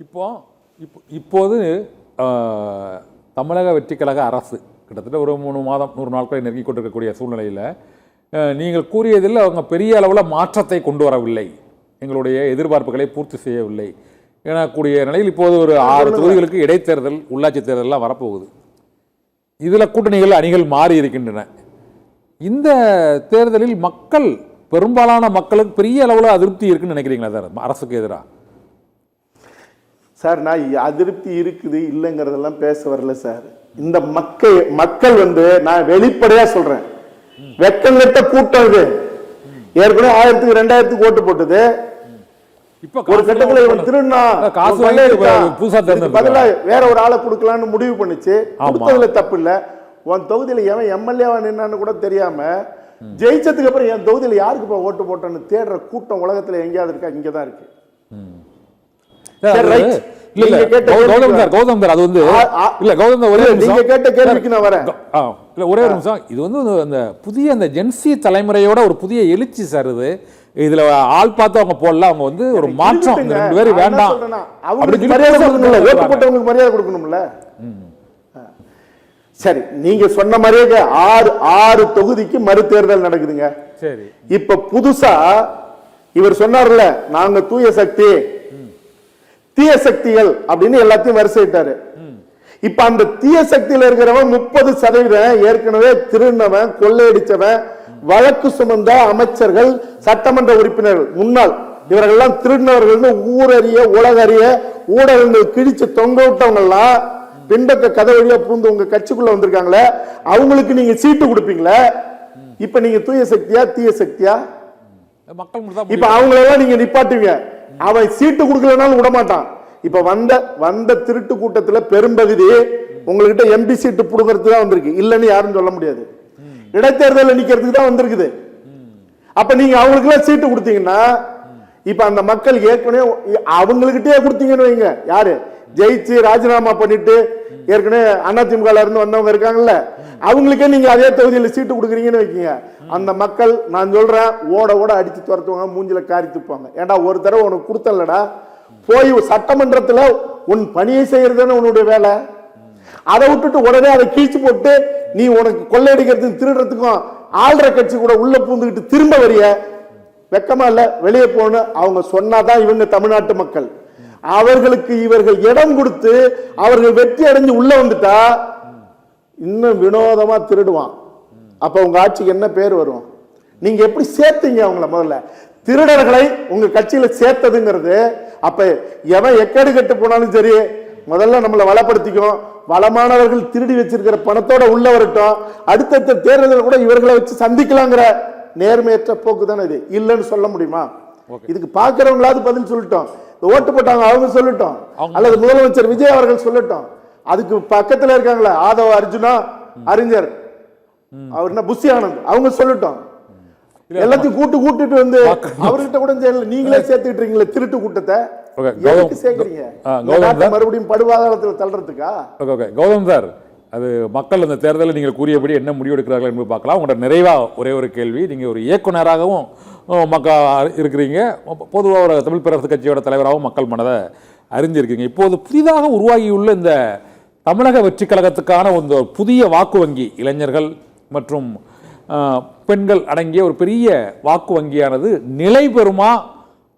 இப்போது தமிழக வெற்றிக்கழக அரசு கிட்டத்தட்ட ஒரு 3 மாதம் 100 நாட்களை நெருங்கி கொண்டிருக்கக்கூடிய சூழ்நிலையில் நீங்கள் கூறியதில் அவங்க பெரிய அளவில் மாற்றத்தை கொண்டு வரவில்லை, எங்களுடைய எதிர்பார்ப்புகளை பூர்த்தி செய்யவில்லை எனக்கூடிய நிலையில் இப்போது ஒரு 6 தொகுதிகளுக்கு இடைத்தேர்தல், உள்ளாட்சி தேர்தலெலாம் வரப்போகுது. இதில் கூட்டணிகள் அணிகள் மாறி இருக்கின்றன. இந்த தேர்தலில் மக்கள், பெரும்பாலான மக்களுக்கு பெரிய அளவில் அதிருப்தி இருக்குன்னு நினைக்கிறீங்களா சார் அரசுக்கு எதிராக? சார், நான் அதிருப்தி இருக்குது இல்லைங்கிறதெல்லாம் பேச வரல சார். இந்த மக்கள் நான் வெளிப்படையா சொல்றேன், வெக்கம் கட்ட கூட்டம் இது. ஏற்கனவே 1000க்கு 2000க்கு ஓட்டு போட்டது. ஒரு கட்டத்துல இவன் திருநா பதிலா வேற ஒரு ஆளை கொடுக்கலான்னு முடிவு பண்ணிச்சு. கொடுத்ததுல தப்பு இல்ல. உன் தொகுதியில எவன் எம்எல்ஏவா நின்னான்னு கூட தெரியாம ஜெயிச்சதுக்கு அப்புறம் என் தொகுதியில யாருக்கு ஓட்டு போட்டோன்னு தேடுற கூட்டம் உலகத்துல எங்கேயாவது இருக்கா? இங்கதான் இருக்கு. புதிய ஜென்சி தலைமுறையோட ஒரு புதிய எழுச்சி சார் இது. இதுல ஆள் பார்த்து அவங்க போடல, அவங்க ஒரு மாற்றம், 2 பேரும் வேண்டாம் மரியாதை கொடுக்கணும்ல. சரி, நீங்க சொன்ன மாதிரியே 6 தொகுதிக்கு மறு தேர்தல் நடக்குதுங்க. சரி, இப்ப புதுசா இவர் சொன்னார்ல, நாங்க தூய சக்தி தீய சக்திகள் அப்படின்னு எல்லாத்தையும் வரிசைட்டாரு. இப்ப அந்த தீய சக்தியில இருக்கிறவன் 30% ஏற்கனவே திருநவன், கொள்ளையடிச்சவன், வழக்கு சுமந்த அமைச்சர்கள், சட்டமன்ற உறுப்பினர்கள், முன்னாள் இவர்கள்லாம் திருநவர்கள் ஊரறிய உலகறிய ஊடகங்கள் கிழிச்சு தொங்க விட்டவங்க எல்லாம் பின்பற்ற கதை வழியா பூந்து உங்க கட்சிக்குள்ள வந்திருக்காங்களே, அவங்களுக்கு நீங்க சீட்டு கொடுப்பீங்களே. இப்ப நீங்க தூய சக்தியா தீய சக்தியா? இப்ப அவங்களெல்லாம் நீங்க நிப்பாட்டுவீங்க. அவன் சீட்டு கொடுக்கலனாலும் விட மாட்டான். இப்ப வந்த திருட்டு கூட்டத்துல பெரும்பகுதி உங்ககிட்ட எம்பி சீட்டு புடுங்கிறதுக்கு தான் வந்திருக்கு, இல்லன்னு யாரும் சொல்ல முடியாது. இடைத்தேர்தலில் நிக்கிறதுக்கு தான் வந்திருக்குது. அப்ப நீங்க அவங்களுக்கு எல்லாம் சீட்டு கொடுத்தீங்கன்னா, இப்ப அந்த மக்கள் ஏற்கனவே அவங்ககிட்டயே கொடுத்தீங்கன்னு வைங்க, யாரு ஜெயிச்சு ராஜினாமா பண்ணிட்டு ஏற்கனவே அதிமுக இருந்து வந்தவங்க இருக்காங்கல்ல, அவங்களுக்கே நீங்க அதே தொகுதியில் சீட்டு கொடுக்குறீங்கன்னு வைக்கீங்க. அந்த மக்கள், நான் சொல்றேன், ஓட ஓட அடிச்சு துரத்துவாங்க, மூஞ்சில காரி துப்பாங்க. ஏண்டா ஒரு தடவை உனக்கு கொடுத்தலடா, போய் சட்டமன்றத்துல உன் பணியை செய்யறதுன்னு உன்னுடைய வேலை. அதை விட்டுட்டு உடனே அதை கீழ்ச்சி போட்டு நீ உனக்கு கொள்ளையடிக்கிறதுக்கும் திருடுறதுக்கும் ஆள்ற கட்சி கூட உள்ள பூந்துக்கிட்டு திரும்ப வரிய வெக்கமா இல்ல? வெளியே போகணும் அவங்க சொன்னாதான் இவங்க தமிழ்நாட்டு மக்கள். அவர்களுக்கு இவர்கள் இடம் கொடுத்து அவர்கள் வெற்றி அடைஞ்சு உள்ள வந்துட்டா இன்னும் வினோதமா திருடுவான். அப்ப உங்க ஆட்சிக்கு என்ன பேர் வரும்? நீங்க எப்படி சேர்த்தீங்க அவங்கள? முதல்ல திருடர்களை உங்க கட்சியில சேர்த்ததுங்கிறது, அப்ப எவன் எக்கேடு கட்டு போனாலும் சரி, முதல்ல நம்மளை வளப்படுத்திக்கும். வளமானவர்கள் திருடி வச்சிருக்கிற பணத்தோட உள்ள வரட்டும், அடுத்தடுத்த தேர்தலில் கூட இவர்களை வச்சு சந்திக்கலாங்கிற நேர்மையற்ற போக்கு தானே இது. இல்லைன்னு சொல்ல முடியுமா? இதுக்கு பாக்குறவங்களாவது பதில் சொல்லட்டும். ஓட்டு போட்டாங்க அவங்க சொல்லட்டும், அல்லது முதலமைச்சர் விஜய் அவர்கள் சொல்லட்டும். அதுக்கு பக்கத்துல இருக்காங்களா ஆதவ அர்ஜுனா, அறிஞர் அவர் என்ன புஷி ஆனந்த், அவங்க சொல்லட்டும். எல்லாத்தையும் கூட்டுட்டு வந்து அவர்கிட்ட கூட நீங்களே சேர்த்துக்கிட்டு இருக்கீங்களே திருட்டு கூட்டத்தை. மறுபடியும் படுவாதாரத்தில் தள்ளுறதுக்கா? கௌதம் சார், அது மக்கள் இந்த தேர்தலில் நீங்கள் கூறியபடி என்ன முடிவு எடுக்கிறார்கள் என்று பார்க்கலாம். உங்களோட நிறைவா ஒரே ஒரு கேள்வி, நீங்கள் ஒரு இயக்குநராகவும் மக்கள் இருக்கிறீங்க, பொதுவாக ஒரு தமிழ் பேரரசு கட்சியோட தலைவராகவும் மக்கள் மனதை அறிஞ்சிருக்கீங்க. இப்போது புதிதாக உருவாகியுள்ள இந்த தமிழக வெற்றி கழகத்துக்கான ஒரு புதிய வாக்கு வங்கி, இளைஞர்கள் மற்றும் பெண்கள் அடங்கிய ஒரு பெரிய வாக்கு வங்கியானது நிலை பெறுமா?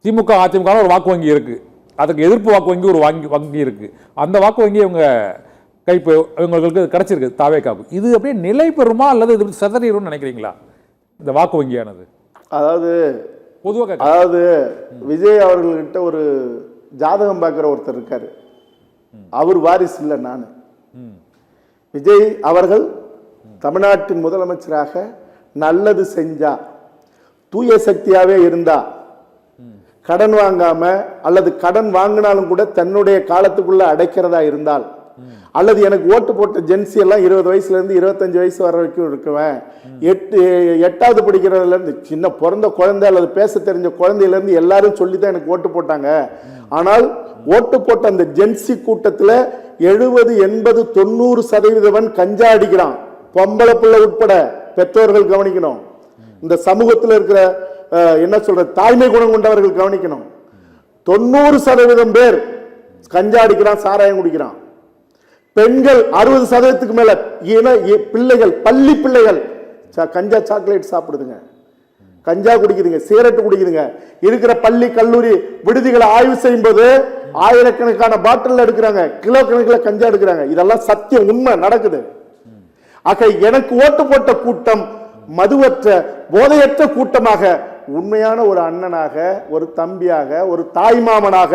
திமுக அதிமுக ஒரு வாக்கு வங்கி இருக்கு, அதுக்கு எதிர்ப்பு வாக்கு வங்கி ஒரு வங்கி இருக்கு. அந்த வாக்கு வங்கி இவங்க இவங்களுக்கு கிடைச்சிருக்கு தாவேக்காவுக்கு. இது அப்படியே நிலை பெறுமா அல்லது இது சிதறிடும்னு நினைக்கிறீங்களா இந்த வாக்கு வங்கியானது? அதாவது விஜய் அவர்கள்கிட்ட ஒரு ஜாதகம் பார்க்கிற ஒருத்தர் இருக்காரு, அவர் வாரிசு இல்லை. நான் விஜய் அவர்கள் தமிழ்நாட்டின் முதலமைச்சராக நல்லது செஞ்சா, தூய சக்தியாவே இருந்தா, கடன் வாங்காம அல்லது கடன் வாங்கினாலும் கூட தன்னுடைய காலத்துக்குள்ள அடைக்கிறதா இருந்தால், அல்லது எனக்கு ஓட்டு போட்ட ஜென்சி எல்லாம் 20 வயசுல இருந்து 25 வயசு வர வரைக்கும் இருக்குவேன், 8வது படிக்கிறதுல இருந்து சின்ன பிறந்த குழந்தை அல்லது பேச தெரிஞ்ச குழந்தையில இருந்து எல்லாரும் சொல்லிதான் எனக்கு ஓட்டு போட்டாங்க. ஆனால் ஓட்டு போட்ட அந்த ஜென்சி கூட்டத்துல 70, 80, 90% கஞ்சா அடிக்கிறான். பொம்பளை பிள்ளை உட்பட பெற்றோர்கள் கவனிக்கணும். இந்த சமூகத்தில் இருக்கிற என்ன சொல்ற தாய்மை குணம் கொண்டவர்கள் கவனிக்கணும். 90% பேர் கஞ்சா அடிக்கிறான், சாராயம் குடிக்கிறான். பெண்கள் 60% மேல பிள்ளைகள், பள்ளி பிள்ளைகள் கஞ்சா சாக்லேட் சாப்பிடுதுங்க, கஞ்சா குடிக்குதுங்க, சிகரெட் குடிக்குதுங்க. இருக்கிற பள்ளி கல்லூரி விடுதிகளை ஆய்வு செய்யும் போது ஆயிரக்கணக்கான பாட்டில் எடுக்கிறாங்க, கிலோ கணக்கில் கஞ்சா எடுக்கிறாங்க. இதெல்லாம் சத்தியம், உண்மை நடக்குது. ஆக எனக்கு ஓட்டு போட்ட கூட்டம் மதுவற்ற போதையற்ற கூட்டமாக, உண்மையான ஒரு அண்ணனாக, ஒரு தம்பியாக, ஒரு தாய்மாமனாக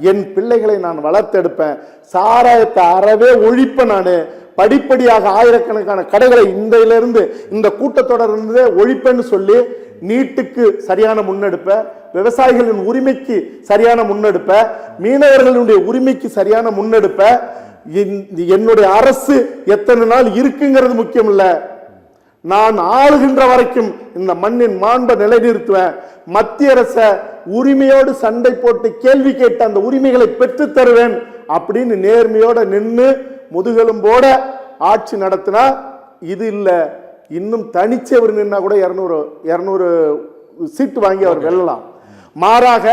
என் பிள்ளைகளை நான் வளர்த்தெடுப்பேன். சாராயத்தை அறவே ஒழிப்பேன். நான் படிப்படியாக ஆயிரக்கணக்கான கடைகளை இந்தியிலிருந்து, இந்த கூட்டத்தொடர்ந்து ஒழிப்பேன்னு சொல்லி நீட்டுக்கு சரியான முன்னெடுப்ப, விவசாயிகளின் உரிமைக்கு சரியான முன்னெடுப்ப, மீனவர்களுடைய உரிமைக்கு சரியான முன்னெடுப்ப. என்னுடைய அரசு எத்தனை நாள் இருக்குங்கிறது முக்கியம் இல்ல, நான் ஆளுகின்ற வரைக்கும் இந்த மண்ணின் மாண்பை நிலைநிறுத்துவேன். மத்திய அரச உரிமையோடு சண்டை போட்டு கேள்வி கேட்டு அந்த உரிமைகளை பெற்று தருவேன் அப்படின்னு நேர்மையோட நின்று முதுகெலும்போட ஆட்சி நடத்தினா இது இல்ல, இன்னும் தனிச்சவர் நின்னா கூட 200 சீட்டு வாங்கி அவர் வெல்லலாம். மாறாக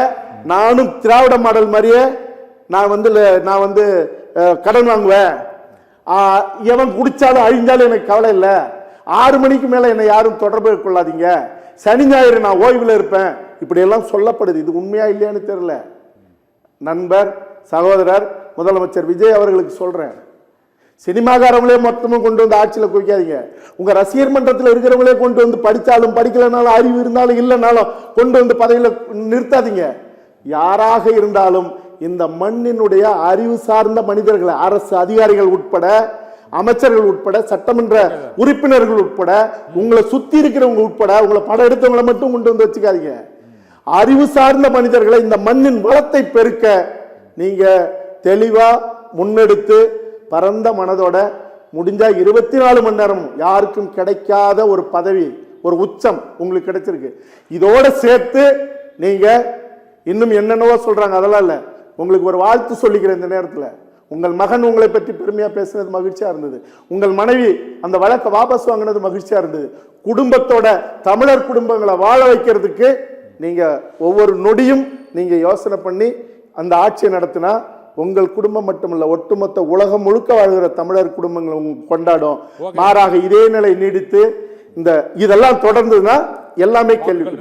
நானும் திராவிட மாடல் மாதிரியே நான் வந்து கடன் வாங்குவேன், எவன் குடிச்சாலும் அழிஞ்சாலும் எனக்கு கவலை இல்லை, 6 மணிக்கு மேல என்னை யாரும் தொடர்பு கொள்ளாதீங்க, சனி ஞாயிறு நான் ஓய்வில் இருப்பேன், இப்படி எல்லாம் சொல்லப்படுது. இது உண்மையா இல்லையான்னு தெரியல. நண்பர் சகோதரர் முதலமைச்சர் விஜய் அவர்களுக்கு சொல்றேன், சினிமாக்காரங்களே மொத்தமும் கொண்டு வந்து ஆட்சியில் குவிக்காதீங்க. உங்க ரசிகர் மன்றத்தில் இருக்கிறவங்களே கொண்டு வந்து படித்தாலும் படிக்கலனாலும் அறிவு இருந்தாலும் இல்லைனாலும் கொண்டு வந்து பதவியில் நிறுத்தாதீங்க. யாராக இருந்தாலும் இந்த மண்ணினுடைய அறிவு சார்ந்த மனிதர்கள், அரசு அதிகாரிகள் உட்பட, அமைச்சர்கள் உட்பட, சட்டமன்ற உறுப்பினர்கள் உட்பட, உங்களை சுத்தி இருக்கிறவங்க உட்பட, உங்களை படம் எடுத்தவங்களை மட்டும் கொண்டு வந்து வச்சுக்காதீங்க. அறிவு சார்ந்த மனிதர்களை இந்த மண்ணின் வளத்தை பெருக்க நீங்க தெளிவா முன்னெடுத்து பரந்த மனதோட முடிஞ்சா 24 மணி நேரம் யாருக்கும் கிடைக்காத ஒரு பதவி, ஒரு உச்சம் உங்களுக்கு கிடைச்சிருக்கு. இதோட சேர்த்து நீங்க இன்னும் என்னென்னவோ சொல்றாங்க, அதெல்லாம் இல்ல, உங்களுக்கு ஒரு வாழ்த்து சொல்லிக்கிறேன் இந்த நேரத்தில். உங்கள் மகன் உங்களை பற்றி பெருமையா பேசுனது மகிழ்ச்சியா இருந்தது. உங்கள் மனைவி அந்த வழக்கை வாபஸ் வாங்கினது மகிழ்ச்சியா இருந்தது. குடும்பத்தோட தமிழர் குடும்பங்களை வாழ வைக்கிறதுக்கு நீங்க ஒவ்வொரு நொடியும் நீங்க யோசனை பண்ணி அந்த ஆட்சியை நடத்தினா உங்கள் குடும்பம் மட்டுமல்ல, ஒட்டுமொத்த உலகம் முழுக்க வாழ்கிற தமிழர் குடும்பங்களை கொண்டாடும். மாறாக இதே நிலை நீடித்து இதெல்லாம் தொடர்ந்ததுன்னா எல்லாமே கேள்வி.